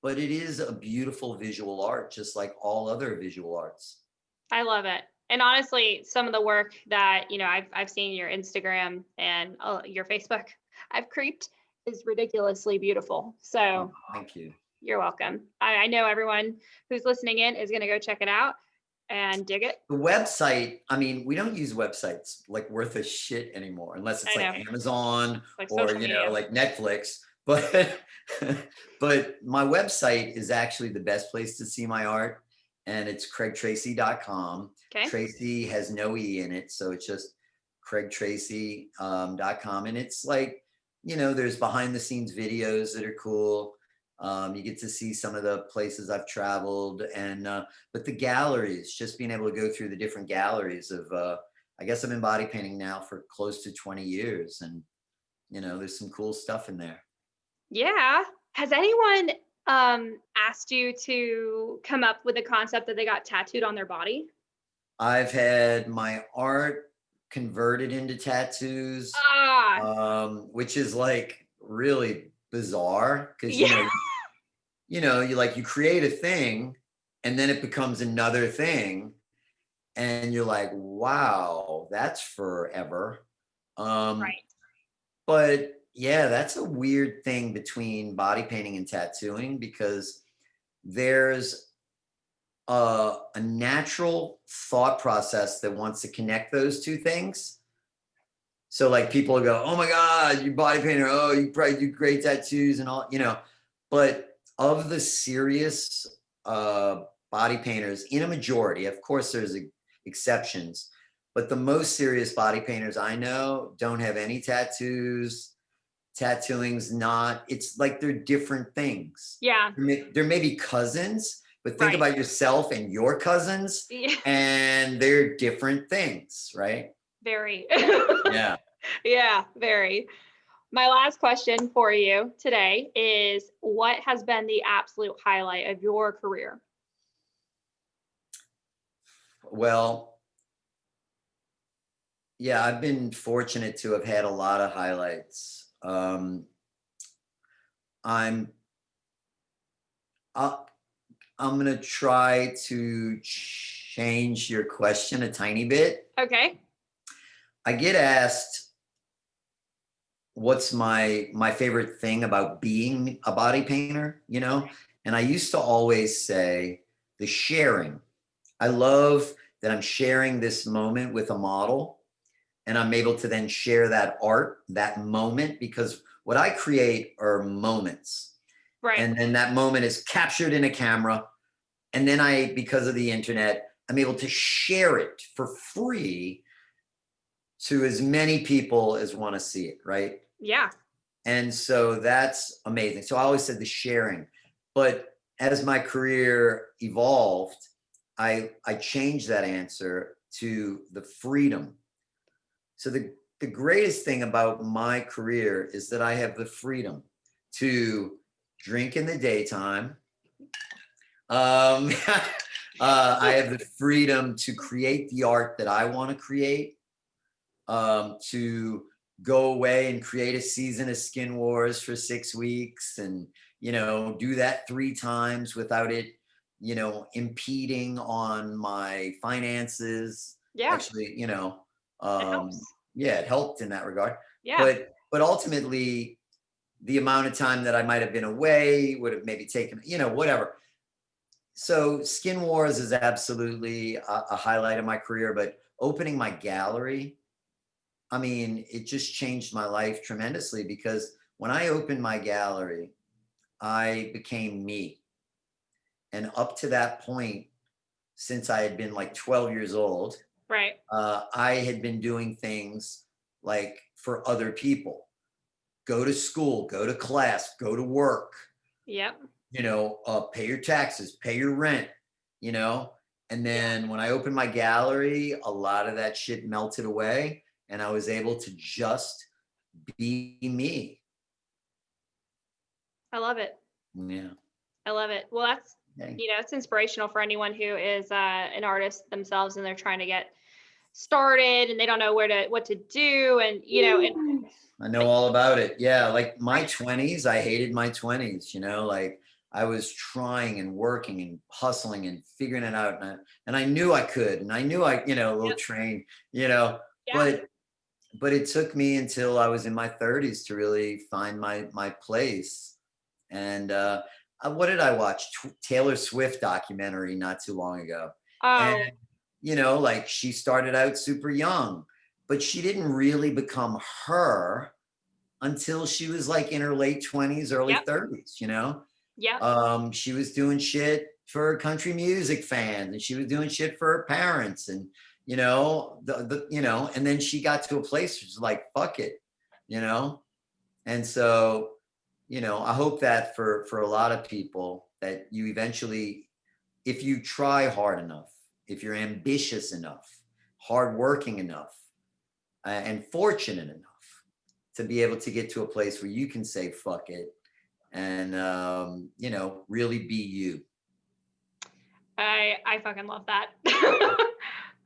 but it is a beautiful visual art, just like all other visual arts. I love it. And honestly, some of the work that, you know, I've seen your Instagram and your Facebook, I've creeped, is ridiculously beautiful. Oh, So thank you. you're welcome. I know everyone who's listening in is going to go check it out and dig it. The website, I mean, we don't use websites like worth a shit anymore, unless it's I like know, Amazon like or, social you know, media. like Netflix. But but my website is actually the best place to see my art. And it's craigtracy.com. Okay. Tracy has no E in it. So it's just craigtracy.com. And it's like, you know, there's behind the scenes videos that are cool. You get to see some of the places I've traveled, and but the galleries, just being able to go through the different galleries of, I guess I've been body painting now for close to 20 years, and you know, there's some cool stuff in there. Yeah. Has anyone asked you to come up with a concept that they got tattooed on their body? I've had my art converted into tattoos, Ah, which is like really bizarre because yeah. you know, you like you create a thing and then it becomes another thing and you're like, wow, that's forever. Um, Right. but yeah, that's a weird thing between body painting and tattooing because there's a natural thought process that wants to connect those two things, So like people will go, oh my God, you body painter. Oh, you probably do great tattoos and all, but of the serious body painters, in a majority, of course, there's exceptions, but the most serious body painters I know don't have any tattoos. Tattooing's not, it's like they're different things. Yeah. There may be cousins, but think Right. about yourself and your cousins, Yeah. and they're different things, right? Very. Yeah. Yeah, very. My last question for you today is, what has been the absolute highlight of your career? Well, yeah, I've been fortunate to have had a lot of highlights. I'm uh, I'm gonna try to change your question a tiny bit. Okay. I get asked what's my favorite thing about being a body painter, and I used to always say the sharing. I love that I'm sharing this moment with a model, and I'm able to then share that art, that moment, because what I create are moments. Right. And then that moment is captured in a camera. And then because of the internet, I'm able to share it for free to as many people as want to see it, right? Yeah. And so that's amazing. So I always said the sharing. But as my career evolved, I changed that answer to the freedom. So the greatest thing about my career is that I have the freedom to drink in the daytime. I have the freedom to create the art that I want to create, to go away and create a season of Skin Wars for 6 weeks and, do that 3 times without it, impeding on my finances. Yeah. Actually, It helps. yeah, it helped in that regard. Yeah. But ultimately, the amount of time that I might have been away would have maybe taken, whatever. So Skin Wars is absolutely a highlight of my career, but opening my gallery, I mean, it just changed my life tremendously, because when I opened my gallery, I became me. And up to that point, since I had been like 12 years old, Right. I had been doing things like for other people: go to school, go to class, go to work, Yep. pay your taxes, pay your rent, you know. And then when I opened my gallery, a lot of that shit melted away, and I was able to just be me. I love it. Yeah. I love it. Well, that's, Okay. it's inspirational for anyone who is an artist themselves and they're trying to get started and they don't know what to do. And, and I know all about it. Yeah, like my 20s, I hated my 20s, like I was trying and working and hustling and figuring it out. And I knew I could, and I knew a little Yep. train, Yeah. but it took me until I was in my 30s to really find my place. And what did I watch? Taylor Swift documentary not too long ago. And, Oh, like she started out super young, but she didn't really become her until she was like in her late 20s, early yep. 30s, Yep. She was doing shit for country music fans, and she was doing shit for her parents, and and then she got to a place which was like, fuck it, you know and so I hope that for a lot of people, that you eventually, if you try hard enough, if you're ambitious enough, hardworking enough, and fortunate enough to be able to get to a place where you can say fuck it and really be you. I fucking love that.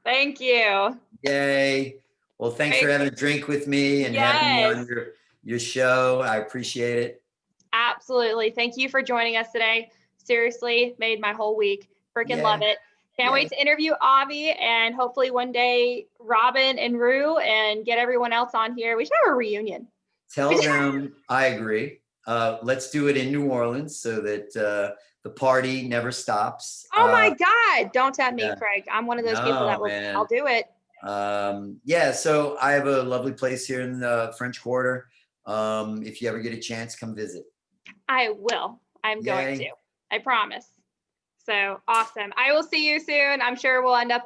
Thank you. Yay. Well, thanks for having a drink with me and having me Yes, on your show. I appreciate it. absolutely. Thank you for joining us today. Seriously, made my whole week. Freaking love Yay. it. Can't Yay. wait to interview Avi and hopefully one day Robin and Rue and get everyone else on here. We should have a reunion. Tell them I agree. Let's do it in New Orleans so that the party never stops. Oh my God. Don't tempt me, Yeah. Craig. I'm one of those people that No, will, I'll man. do it. Yeah, so I have a lovely place here in the French Quarter. If you ever get a chance, come visit. I will. I'm going to. Yay. I promise. So awesome. I will see you soon. I'm sure we'll end up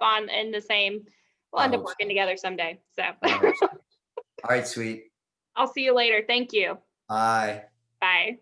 we'll I end up hope so. working together someday. So I hope so. All right, sweet. I'll see you later. Thank you. Bye. Bye.